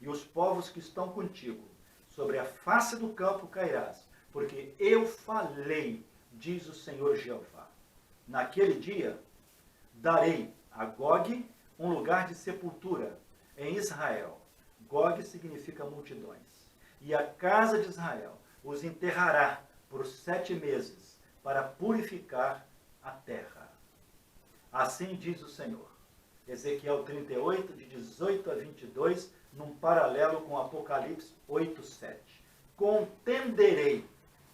e os povos que estão contigo. Sobre a face do campo cairás, porque eu falei, diz o Senhor Jeová. Naquele dia, darei a Gog um lugar de sepultura em Israel. Gog significa multidões. E a casa de Israel os enterrará por 7 meses para purificar a terra. Assim diz o Senhor. Ezequiel 38, de 18 a 22, num paralelo com Apocalipse 8, 7. Contenderei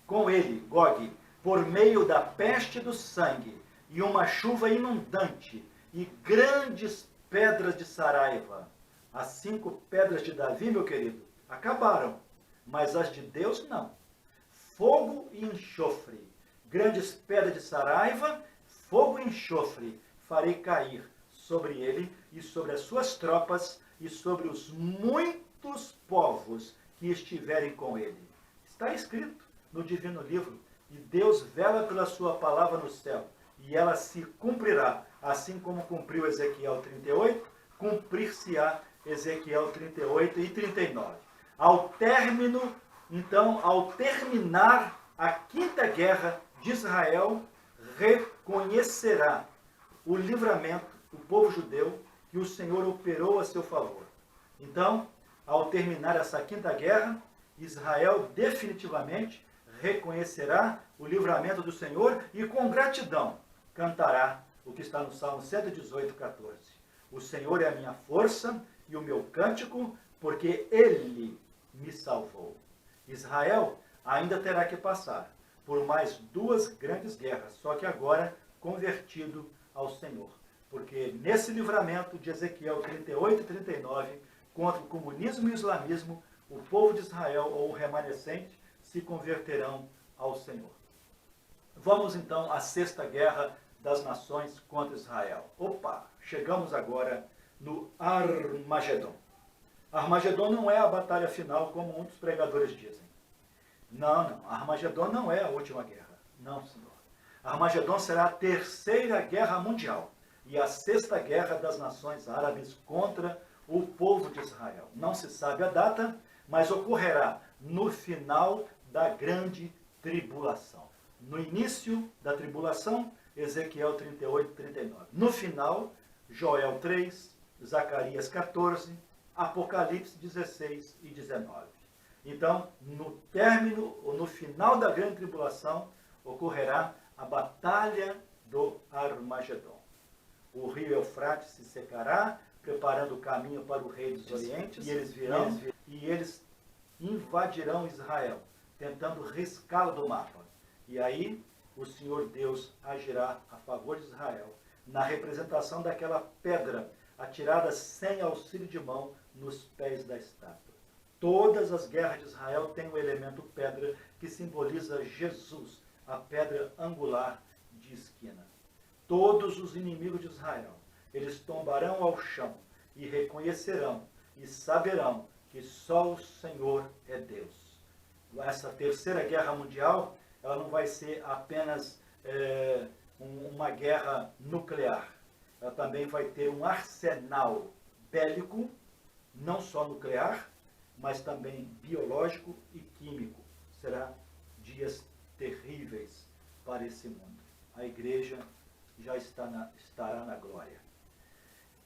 com ele, Gog, por meio da peste do sangue, e uma chuva inundante, e grandes pedras de Saraiva. As 5 pedras de Davi, meu querido, acabaram, mas as de Deus não. Fogo e enxofre. Grandes pedras de Saraiva, fogo e enxofre, farei cair sobre ele e sobre as suas tropas e sobre os muitos povos que estiverem com ele. Está escrito no divino livro, e Deus vela pela sua palavra no céu, e ela se cumprirá, assim como cumpriu Ezequiel 38, cumprir-se-á Ezequiel 38 e 39. Ao término, então, ao terminar a 5ª guerra de Israel, reconhecerá o livramento, o povo judeu, que o Senhor operou a seu favor. Então, ao terminar essa 5ª guerra, Israel definitivamente reconhecerá o livramento do Senhor e com gratidão cantará o que está no Salmo 118, 14. O Senhor é a minha força e o meu cântico, porque Ele me salvou. Israel ainda terá que passar por mais 2 grandes guerras, só que agora convertido ao Senhor. Porque nesse livramento de Ezequiel 38 e 39, contra o comunismo e o islamismo, o povo de Israel, ou o remanescente, se converterão ao Senhor. Vamos então à 6ª guerra das nações contra Israel. Opa, chegamos agora no Armagedon. Armagedon não é a batalha final, como muitos pregadores dizem. Não. Armagedon não é a última guerra. Não, senhor. Armagedon será a 3ª guerra mundial e a 6ª guerra das nações árabes contra o povo de Israel. Não se sabe a data, mas ocorrerá no final da grande tribulação. No início da tribulação, Ezequiel 38 e 39. No final, Joel 3, Zacarias 14, Apocalipse 16 e 19. Então, no término, ou no final da grande tribulação, ocorrerá a batalha do Armagedon. O rio Eufrates se secará, preparando o caminho para o rei dos Orientes, e eles virão, e eles invadirão Israel, tentando riscá-lo do mapa. E aí, o Senhor Deus agirá a favor de Israel, na representação daquela pedra atirada sem auxílio de mão nos pés da estátua. Todas as guerras de Israel têm o elemento pedra, que simboliza Jesus, a pedra angular de esquina. Todos os inimigos de Israel, eles tombarão ao chão e reconhecerão e saberão que só o Senhor é Deus. Essa 3ª guerra mundial, ela não vai ser apenas uma guerra nuclear. Ela também vai ter um arsenal bélico, não só nuclear, mas também biológico e químico. Será dias terríveis para esse mundo. A igreja já estará na glória.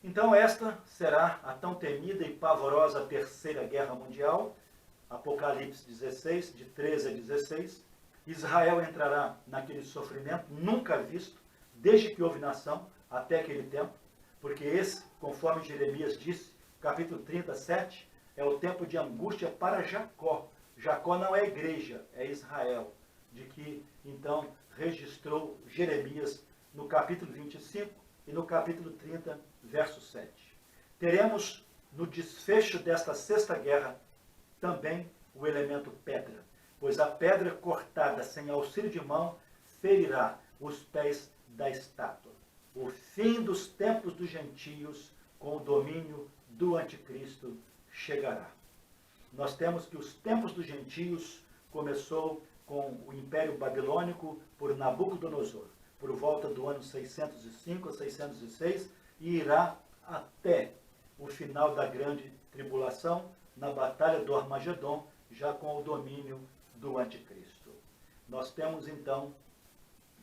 Então esta será a tão temida e pavorosa 3ª guerra mundial, Apocalipse 16, de 13 a 16. Israel entrará naquele sofrimento nunca visto, desde que houve nação até aquele tempo, porque esse, conforme Jeremias disse, capítulo 37, é o tempo de angústia para Jacó. Jacó não é igreja, é Israel, de que então registrou Jeremias no capítulo 25 e no capítulo 30, verso 7. Teremos no desfecho desta 6ª guerra também o elemento pedra, pois a pedra cortada sem auxílio de mão ferirá os pés da estátua. O fim dos tempos dos gentios com o domínio do anticristo chegará. Nós temos que os tempos dos gentios começou com o Império Babilônico por Nabucodonosor, por volta do ano 605 a 606, e irá até o final da grande tribulação, na batalha do Armagedon, já com o domínio do anticristo. Nós temos então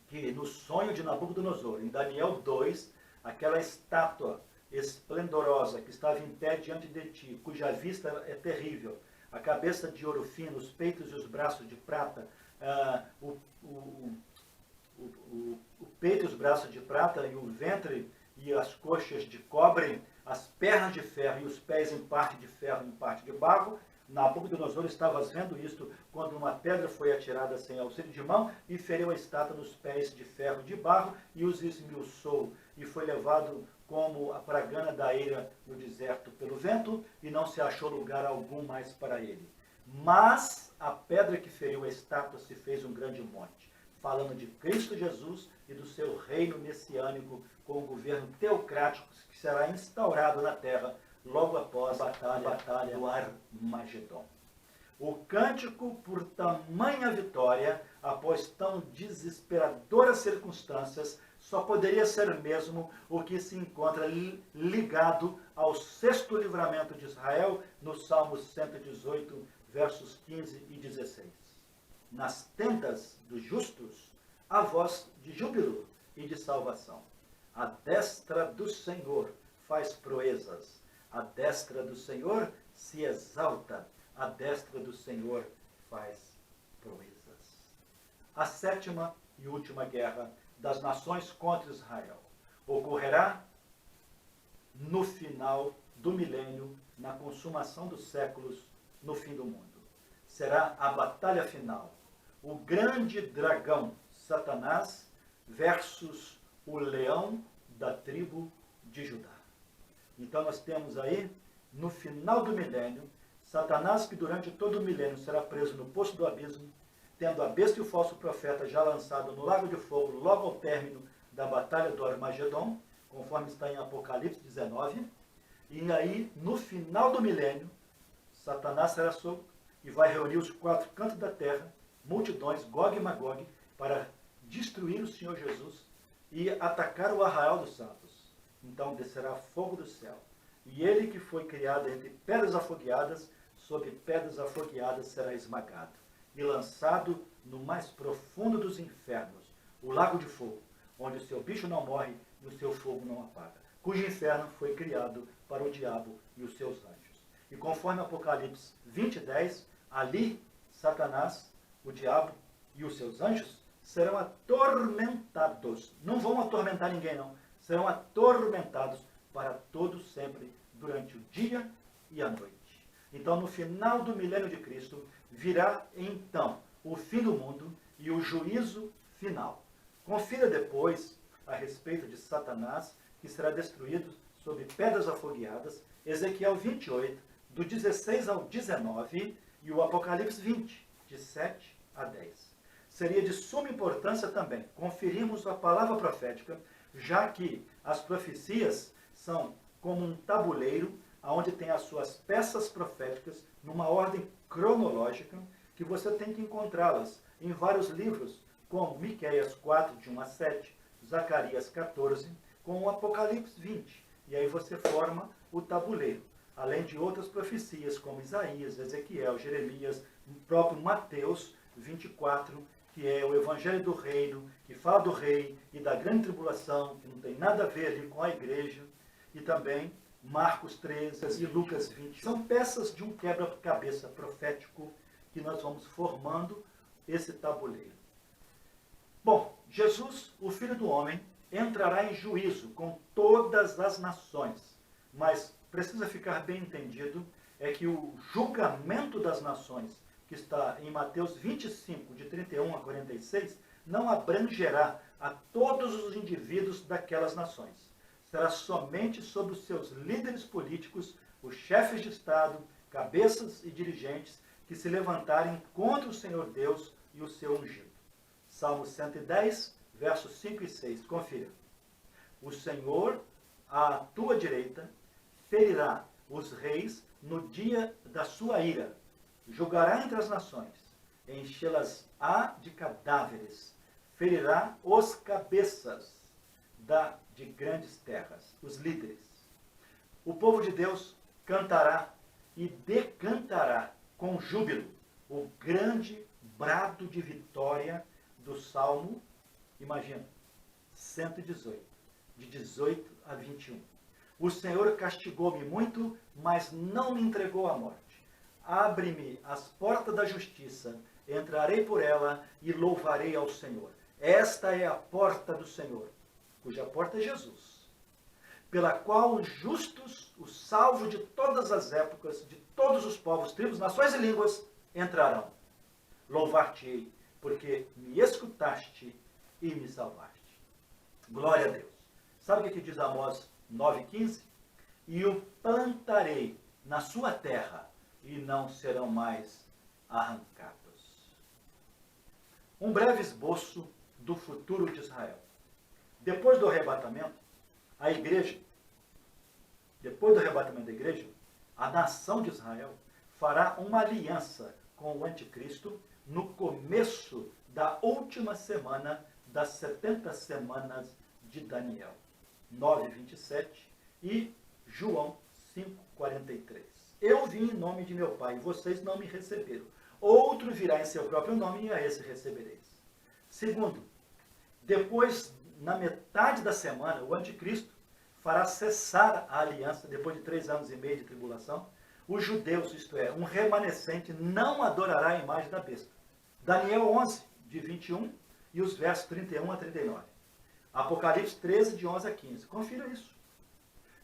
que no sonho de Nabucodonosor, em Daniel 2, aquela estátua esplendorosa que estava em pé diante de ti, cuja vista é terrível, a cabeça de ouro fino, os peitos e os braços de prata, o peito e os braços de prata, e o ventre e as coxas de cobre, as pernas de ferro e os pés em parte de ferro e em parte de barro. Nabucodonosor estava vendo isto quando uma pedra foi atirada sem auxílio de mão e feriu a estátua nos pés de ferro e de barro e os esmiuçou, e foi levado como a pragana da eira no deserto pelo vento, e não se achou lugar algum mais para ele. Mas a pedra que feriu a estátua se fez um grande monte, falando de Cristo Jesus e do seu reino messiânico com o governo teocrático que será instaurado na terra logo após a batalha do Armagedon. O cântico por tamanha vitória, após tão desesperadoras circunstâncias, só poderia ser mesmo o que se encontra ligado ao sexto livramento de Israel, no Salmo 118, versos 15 e 16. Nas tendas dos justos, a voz de júbilo e de salvação. A destra do Senhor faz proezas. A destra do Senhor se exalta. A destra do Senhor faz proezas. A sétima e última guerra das nações contra Israel ocorrerá no final do milênio, na consumação dos séculos, no fim do mundo. Será a batalha final. O grande dragão, Satanás, versus o leão da tribo de Judá. Então nós temos aí, no final do milênio, Satanás, que durante todo o milênio será preso no poço do abismo, tendo a besta e o falso profeta já lançado no lago de fogo, logo ao término da batalha do Armagedon, conforme está em Apocalipse 19. E aí, no final do milênio, Satanás será solto e vai reunir os quatro cantos da terra, multidões, Gog e Magog, para destruir o Senhor Jesus e atacar o arraial dos santos. Então descerá fogo do céu. E ele, que foi criado entre pedras afogueadas, sob pedras afogueadas será esmagado e lançado no mais profundo dos infernos, o lago de fogo, onde o seu bicho não morre e o seu fogo não apaga, cujo inferno foi criado para o diabo e os seus anjos. E conforme Apocalipse 20:10, ali Satanás, o diabo e os seus anjos serão atormentados. Não vão atormentar ninguém, não. Serão atormentados para todo sempre, durante o dia e a noite. Então, no final do milênio de Cristo, virá então o fim do mundo e o juízo final. Confira depois a respeito de Satanás, que será destruído sob pedras afogueadas, Ezequiel 28, do 16 ao 19, e o Apocalipse 20, de 7 a 10. Seria de suma importância também conferirmos a palavra profética, já que as profecias são como um tabuleiro, onde tem as suas peças proféticas, numa ordem cronológica, que você tem que encontrá-las em vários livros, como Miqueias 4, de 1 a 7, Zacarias 14, com o Apocalipse 20. E aí você forma o tabuleiro. Além de outras profecias, como Isaías, Ezequiel, Jeremias, o próprio Mateus 24, que é o Evangelho do Reino, que fala do rei e da grande tribulação, que não tem nada a ver ali com a igreja, e também Marcos 13 e Lucas 20. São peças de um quebra-cabeça profético que nós vamos formando esse tabuleiro. Bom, Jesus, o Filho do Homem, entrará em juízo com todas as nações, mas precisa ficar bem entendido é que o julgamento das nações, que está em Mateus 25, de 31 a 46, não abrangerá a todos os indivíduos daquelas nações. Será somente sobre os seus líderes políticos, os chefes de Estado, cabeças e dirigentes que se levantarem contra o Senhor Deus e o seu ungido. Salmo 110, versos 5 e 6. Confira. O Senhor, à tua direita, ferirá os reis no dia da sua ira. Julgará entre as nações, enchê-las-á de cadáveres, ferirá os cabeças de grandes terras, os líderes. O povo de Deus cantará e decantará com júbilo o grande brado de vitória do Salmo, imagina, 118, de 18 a 21. O Senhor castigou-me muito, mas não me entregou à morte. Abre-me as portas da justiça, entrarei por ela e louvarei ao Senhor. Esta é a porta do Senhor, cuja porta é Jesus, pela qual os justos, os salvos de todas as épocas, de todos os povos, tribos, nações e línguas, entrarão. Louvar-te-ei, porque me escutaste e me salvaste. Glória a Deus. Sabe o que diz Amós 9,15? E o plantarei na sua terra, e não serão mais arrancados. Um breve esboço do futuro de Israel. Depois do arrebatamento, a igreja, depois do arrebatamento da igreja, a nação de Israel fará uma aliança com o anticristo no começo da última semana das 70 semanas de Daniel, 9:27 e João 5:43. Eu vim em nome de meu Pai, e vocês não me receberam. Outro virá em seu próprio nome, e a esse recebereis. Segundo, depois, na metade da semana, o anticristo fará cessar a aliança, depois de 3 anos e meio de tribulação. Os judeus, isto é, um remanescente, não adorará a imagem da besta. Daniel 11, de 21, e os versos 31 a 39. Apocalipse 13, de 11 a 15. Confira isso.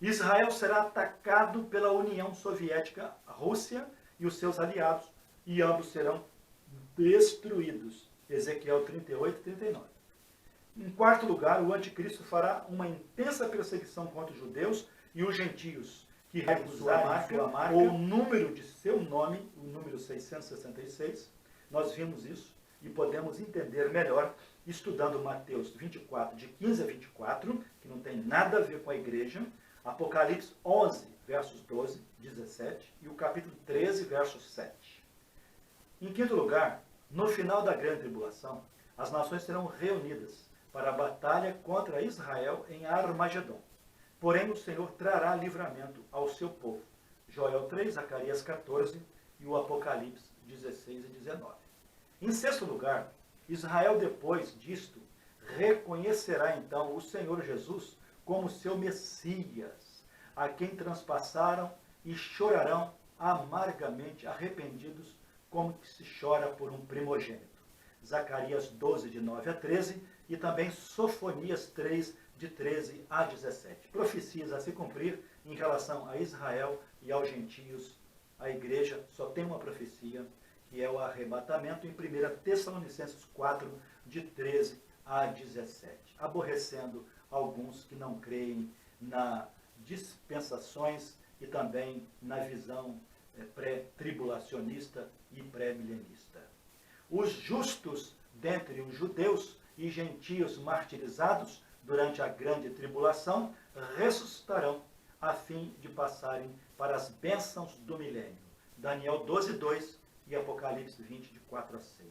Israel será atacado pela União Soviética, a Rússia e os seus aliados, e ambos serão destruídos. Ezequiel 38 e 39. Em quarto lugar, o anticristo fará uma intensa perseguição contra os judeus e os gentios, que recusarem sua marca ou o número de seu nome, o número 666. Nós vimos isso e podemos entender melhor estudando Mateus 24, de 15 a 24, que não tem nada a ver com a igreja, Apocalipse 11, versos 12, 17, e o capítulo 13, verso 7. Em quinto lugar, no final da grande tribulação, as nações serão reunidas para a batalha contra Israel em Armagedon. Porém, o Senhor trará livramento ao seu povo. Joel 3, Zacarias 14 e o Apocalipse 16 e 19. Em sexto lugar, Israel, depois disto, reconhecerá então o Senhor Jesus como seu Messias, a quem transpassaram e chorarão amargamente arrependidos, como que se chora por um primogênito. Zacarias 12, de 9 a 13, e também Sofonias 3, de 13 a 17. Profecias a se cumprir em relação a Israel e aos gentios. A igreja só tem uma profecia, que é o arrebatamento, em 1 Tessalonicenses 4, de 13 a 17. Aborrecendo alguns que não creem nas dispensações e também na visão pré-tribulacionista e pré-milenista. Os justos dentre os judeus e gentios martirizados durante a grande tribulação ressuscitarão a fim de passarem para as bênçãos do milênio. Daniel 12, 2 e Apocalipse 20, de 4 a 6.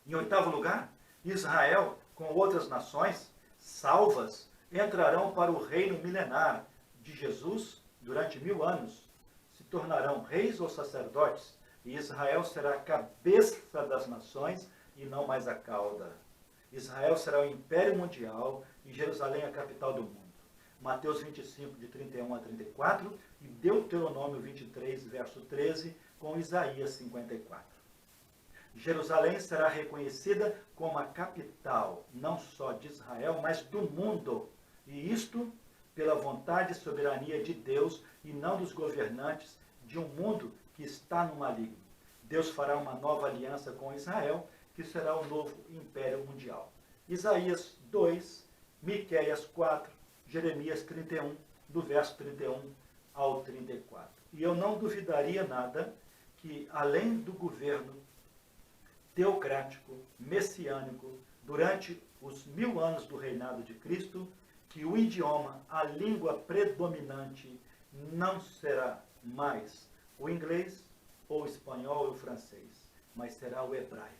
Em oitavo lugar, Israel, com outras nações salvas, entrarão para o reino milenar de Jesus durante 1000 anos. Se tornarão reis ou sacerdotes, e Israel será a cabeça das nações e não mais a cauda. Israel será o império mundial e Jerusalém a capital do mundo. Mateus 25, de 31 a 34 e Deuteronômio 23, verso 13, com Isaías 54. Jerusalém será reconhecida como a capital, não só de Israel, mas do mundo. E isto pela vontade e soberania de Deus e não dos governantes de um mundo que está no maligno. Deus fará uma nova aliança com Israel, que será o novo império mundial. Isaías 2, Miqueias 4, Jeremias 31, do verso 31 ao 34. E eu não duvidaria nada que, além do governo teocrático, messiânico, durante os 1000 anos do reinado de Cristo, que o idioma, a língua predominante, não será mais o inglês, ou o espanhol ou o francês, mas será o hebraico.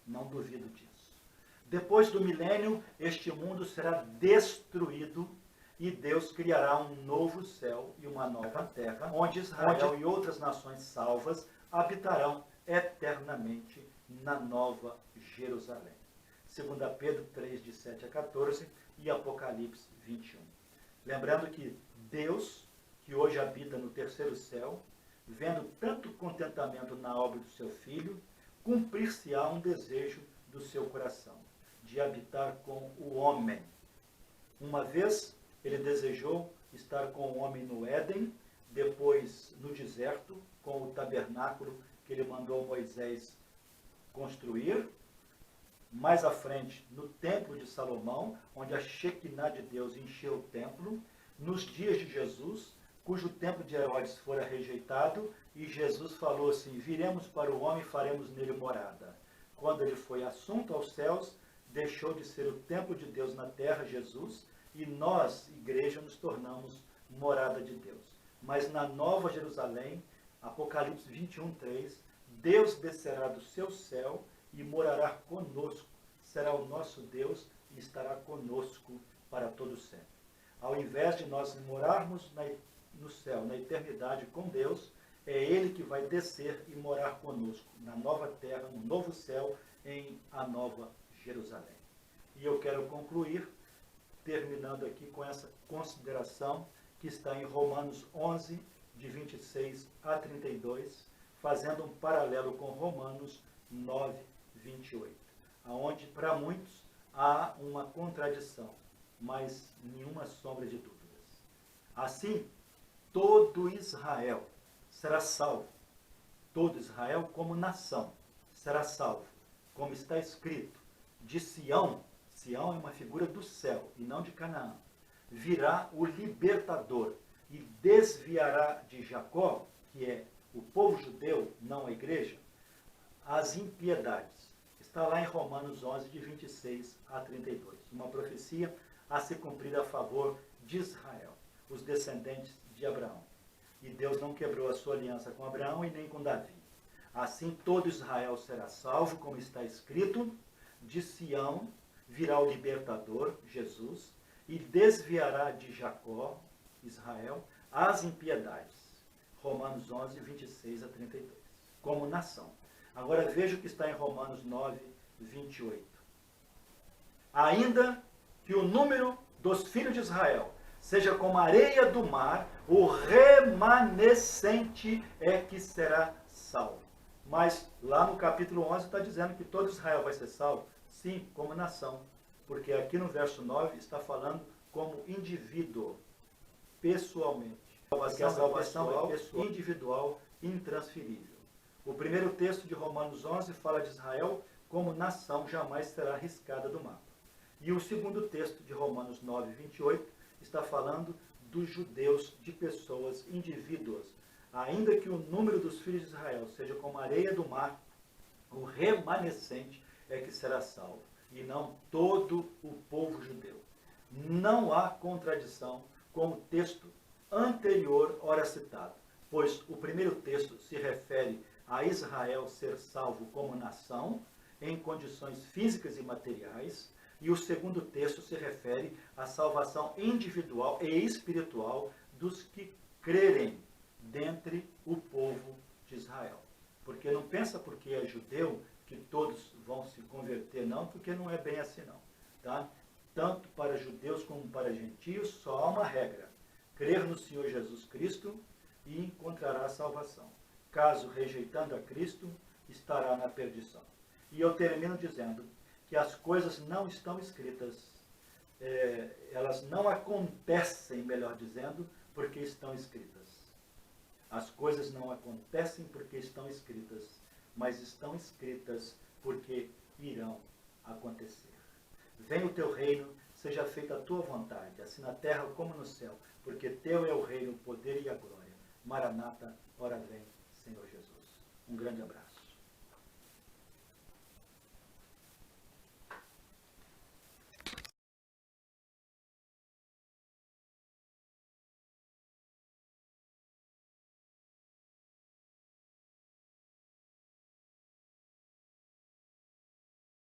Não duvido disso. Depois do milênio, este mundo será destruído e Deus criará um novo céu e uma nova terra, onde Israel e outras nações salvas habitarão eternamente na nova Jerusalém. 2 Pedro 3, de 7 a 14 e Apocalipse 21. Lembrando que Deus, que hoje habita no terceiro céu, vendo tanto contentamento na obra do seu Filho, cumprir-se-á um desejo do seu coração, de habitar com o homem. Uma vez ele desejou estar com o homem no Éden, depois no deserto, com o tabernáculo que ele mandou Moisés construir. Mais à frente, no templo de Salomão, onde a Shekinah de Deus encheu o templo, nos dias de Jesus, cujo templo de Herodes fora rejeitado, e Jesus falou assim: viremos para o homem e faremos nele morada. Quando ele foi assunto aos céus, deixou de ser o templo de Deus na terra, Jesus, e nós, igreja, nos tornamos morada de Deus. Mas na Nova Jerusalém, Apocalipse 21, 3, Deus descerá do seu céu e morará conosco, será o nosso Deus e estará conosco para todo sempre. Ao invés de nós morarmos no céu, na eternidade com Deus, é Ele que vai descer e morar conosco na nova terra, no novo céu, em a nova Jerusalém. E eu quero concluir terminando aqui com essa consideração que está em Romanos 11, de 26 a 32, fazendo um paralelo com Romanos 9, 28, onde para muitos há uma contradição, mas nenhuma sombra de dúvidas. Assim, todo Israel será salvo. Todo Israel como nação será salvo. Como está escrito, de Sião, Sião é uma figura do céu e não de Canaã, virá o libertador e desviará de Jacó, que é o povo judeu, não a igreja, as impiedades. Está lá em Romanos 11, de 26 a 32. Uma profecia a se cumprir a favor de Israel, os descendentes de Abraão. E Deus não quebrou a sua aliança com Abraão e nem com Davi. Assim todo Israel será salvo, como está escrito, de Sião virá o libertador, Jesus, e desviará de Jacó, Israel, as impiedades. Romanos 11, 26 a 32. Como nação. Agora veja o que está em Romanos 9, 28. Ainda que o número dos filhos de Israel seja como a areia do mar, o remanescente é que será salvo. Mas lá no capítulo 11 está dizendo que todo Israel vai ser salvo? Sim, como nação. Porque aqui no verso 9 está falando como indivíduo, pessoalmente. Porque a salvação é pessoal, individual, intransferível. O primeiro texto de Romanos 11 fala de Israel como nação jamais será arriscada do mapa. E o segundo texto de Romanos 9, 28 está falando dos judeus, de pessoas, indivíduos. Ainda que o número dos filhos de Israel seja como a areia do mar, o remanescente é que será salvo, e não todo o povo judeu. Não há contradição com o texto anterior, ora citado, pois o primeiro texto se refere a Israel ser salvo como nação, em condições físicas e materiais, e o segundo texto se refere à salvação individual e espiritual dos que crerem dentre o povo de Israel. Porque não pensa porque é judeu que todos vão se converter, não, porque não é bem assim não. Tá? Tanto para judeus como para gentios, só há uma regra: crer no Senhor Jesus Cristo e encontrará a salvação. Caso rejeitando a Cristo, estará na perdição. E eu termino dizendo que as coisas não estão escritas, elas não acontecem, melhor dizendo, porque estão escritas. As coisas não acontecem porque estão escritas, mas estão escritas porque irão acontecer. Venha o teu reino, seja feita a tua vontade, assim na terra como no céu, porque teu é o reino, o poder e a glória. Maranata, ora vem, Senhor Jesus. Um grande abraço.